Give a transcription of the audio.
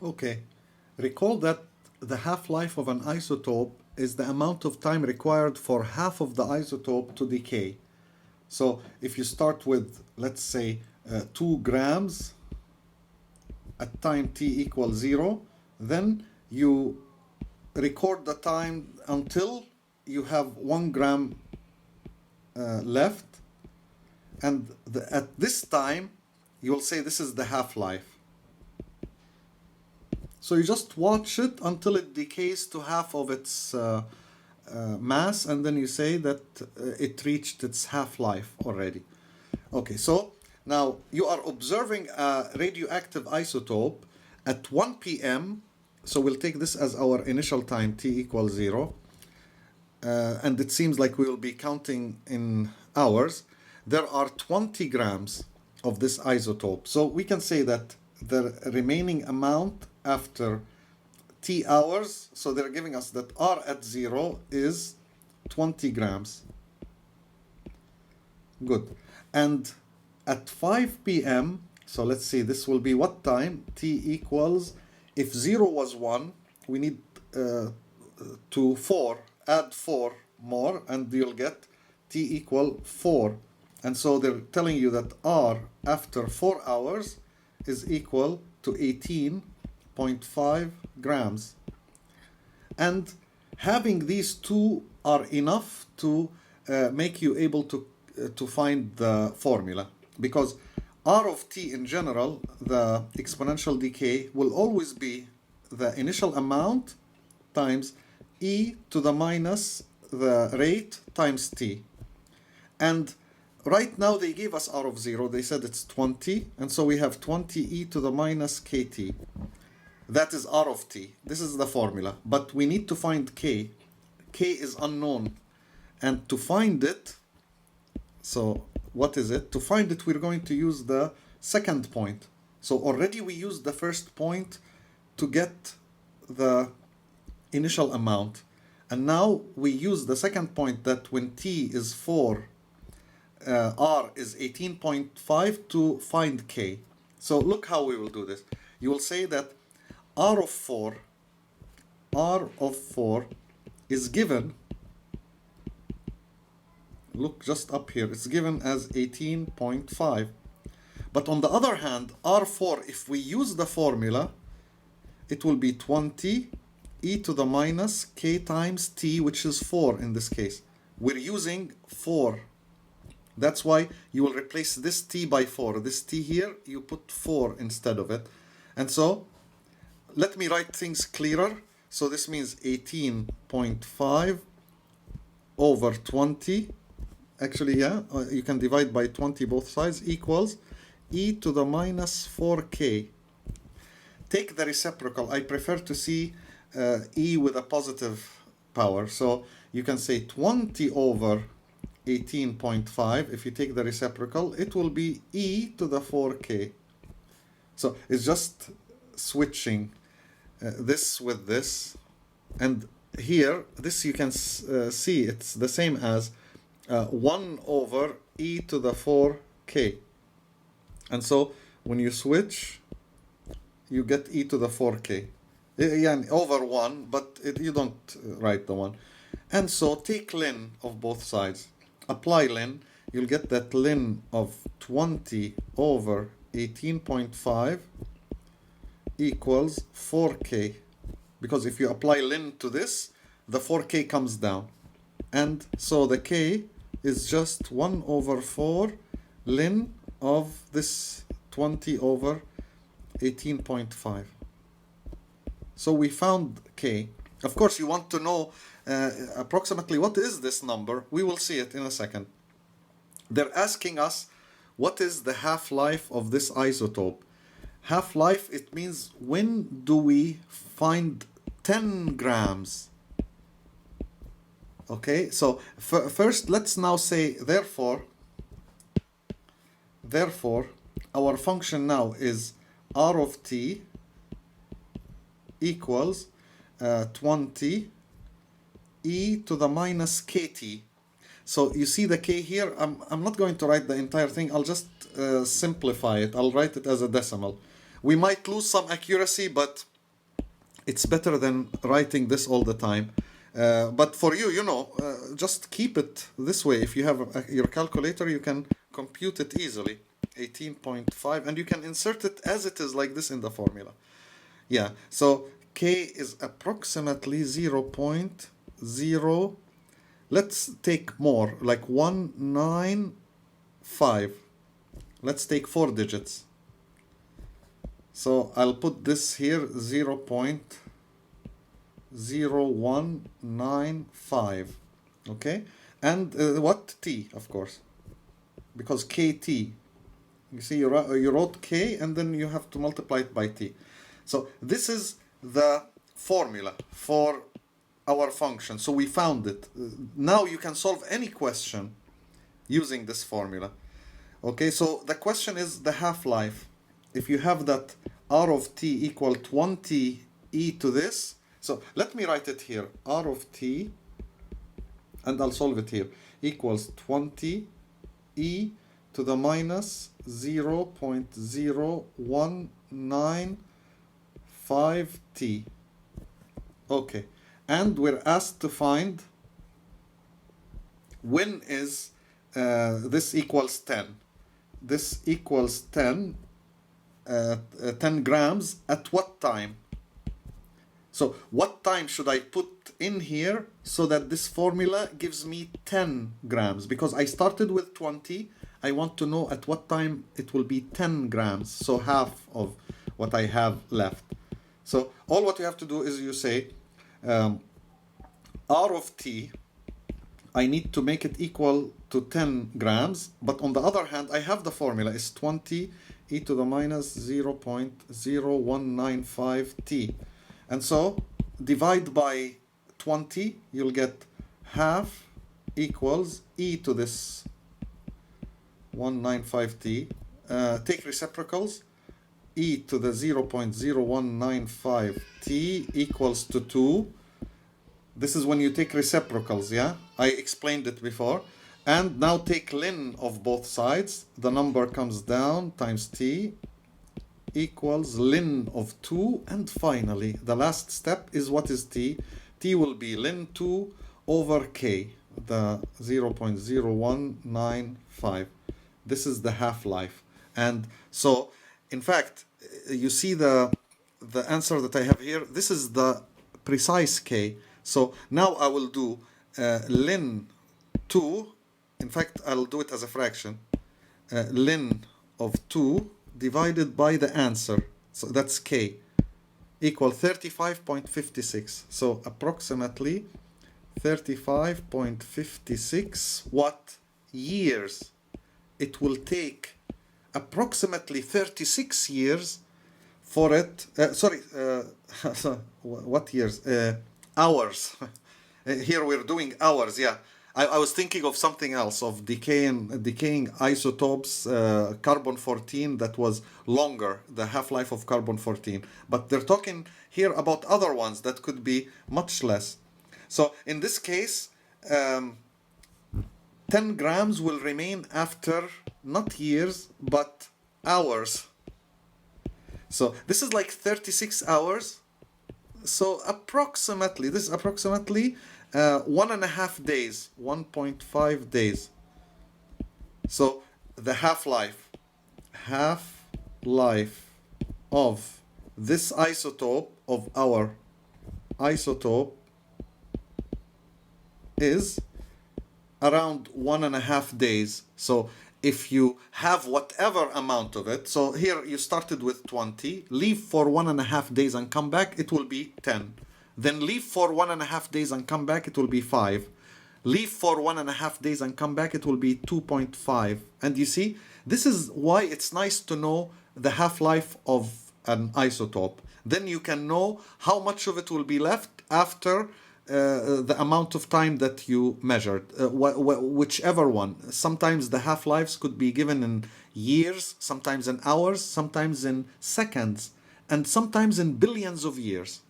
Okay, recall that the half-life of an isotope is the amount of time required for half of the isotope to decay. So if you start with, let's say, 2 grams at time t equals 0, then you record the time until you have 1 gram left, and at this time you will say this is the half-life. So you just watch it until it decays to half of its mass, and then you say that it reached its half-life already. Okay, so now you are observing a radioactive isotope at 1 p.m. So we'll take this as our initial time, t equals 0. And it seems like we will be counting in hours. There are 20 grams of this isotope. So we can say that the remaining amount after t hours, so they're giving us that R at 0 is 20 grams. Good. And at 5 p.m., so let's see, this will be what time? T equals, if 0 was 1, we need to 4, add 4 more, and you'll get t equal 4. And so they're telling you that R after 4 hours is equal to 18.5 grams. And having these two are enough to make you able to find the formula, because R of t in general, the exponential decay, will always be the initial amount times e to the minus the rate times t. And right now they gave us R of 0, they said it's 20, and so we have 20 e to the minus kt. That is R of t. This is the formula, but we need to find k. K is unknown, and to find it, so what is it? To find it, we're going to use the second point. So already we used the first point to get the initial amount, and now we use the second point that when t is 4, R is 18.5 to find k. So look how we will do this. You will say that R of 4 is given, look just up here, it's given as 18.5. But on the other hand, R4, if we use the formula, it will be 20 e to the minus k times t, which is 4 in this case. We're using 4. That's why you will replace this t by 4. This t here, you put 4 instead of it. And so, let me write things clearer. So this means 18.5 over 20. Actually, yeah, you can divide by 20 both sides, equals e to the minus 4k. Take the reciprocal. I prefer to see e with a positive power. So you can say 20 over 18.5. If you take the reciprocal, it will be e to the 4k. So it's just switching this with this. And here, this you can see it's the same as 1 over e to the 4k. And so when you switch, you get e to the 4k. Yeah, over 1, but you don't write the 1. And so take ln of both sides. Apply ln. You'll get that ln of 20 over 18.5 equals 4k. Because if you apply ln to this, the 4k comes down. And so the k is just 1 over 4 ln of this 20 over 18.5. So we found k. Of course, you want to know approximately what is this number. We will see it in a second. They're asking us what is the half-life of this isotope. Half-life, it means when do we find 10 grams. Okay, so first let's now say therefore our function now is R of t equals 20 e to the minus kt. So you see the k here. I'm not going to write the entire thing. I'll just simplify it. I'll write it as a decimal. We might lose some accuracy, but it's better than writing this all the time. But for you, just keep it this way. If you have your calculator, you can compute it easily. 18.5, and you can insert it as it is like this in the formula. Yeah, so K is approximately 0.0. Let's take more, like 195. Let's take 4 digits. So I'll put this here, 0.0195. Okay, and what? T, of course, because KT. You see, you wrote K and then you have to multiply it by T. So this is the formula for our function. So we found it. Now you can solve any question using this formula. Okay, so the question is the half-life. If you have that R of T equal 20 e to this, so let me write it here. R of T, and I'll solve it here, equals 20 e to the minus 0.0195t. Okay, and we're asked to find when is this equals 10. This equals 10 grams at what time? So what time should I put in here so that this formula gives me 10 grams? Because I started with 20. I want to know at what time it will be 10 grams, so half of what I have left. So all what you have to do is you say R of T, I need to make it equal to 10 grams, but on the other hand, I have the formula, is 20 e to the minus 0.0195 t. And so divide by 20, you'll get half equals e to this 195t. Take reciprocals. E to the 0.0195t equals to 2. This is when you take reciprocals, yeah? I explained it before. And now take ln of both sides. The number comes down times t equals ln of 2. And finally, the last step is what is t? T will be ln 2 over k, the 0.0195. This is the half-life. And so, in fact, you see the answer that I have here. This is the precise k. So now I will do ln 2. In fact, I'll do it as a fraction. Ln of 2 divided by the answer. So that's k, equal 35.56. So approximately 35.56 what years? It will take approximately 36 years for it. What years? Hours. Here we're doing hours, yeah. I was thinking of something else, of decaying isotopes, carbon-14, that was longer, the half-life of carbon-14. But they're talking here about other ones that could be much less. So in this case, 10 grams will remain after not years, but hours. So this is like 36 hours. So approximately, this is approximately 1.5 days, 1.5 days. So the half-life of this isotope, of our isotope, is around 1.5 days. So if you have whatever amount of it, so here you started with 20, leave for 1.5 days and come back, it will be 10. Then leave for 1.5 days and come back, it will be 5. Leave for 1.5 days and come back, it will be 2.5. And you see, this is why it's nice to know the half-life of an isotope. Then you can know how much of it will be left after the amount of time that you measured, whichever one. Sometimes the half-lives could be given in years, sometimes in hours, sometimes in seconds, and sometimes in billions of years.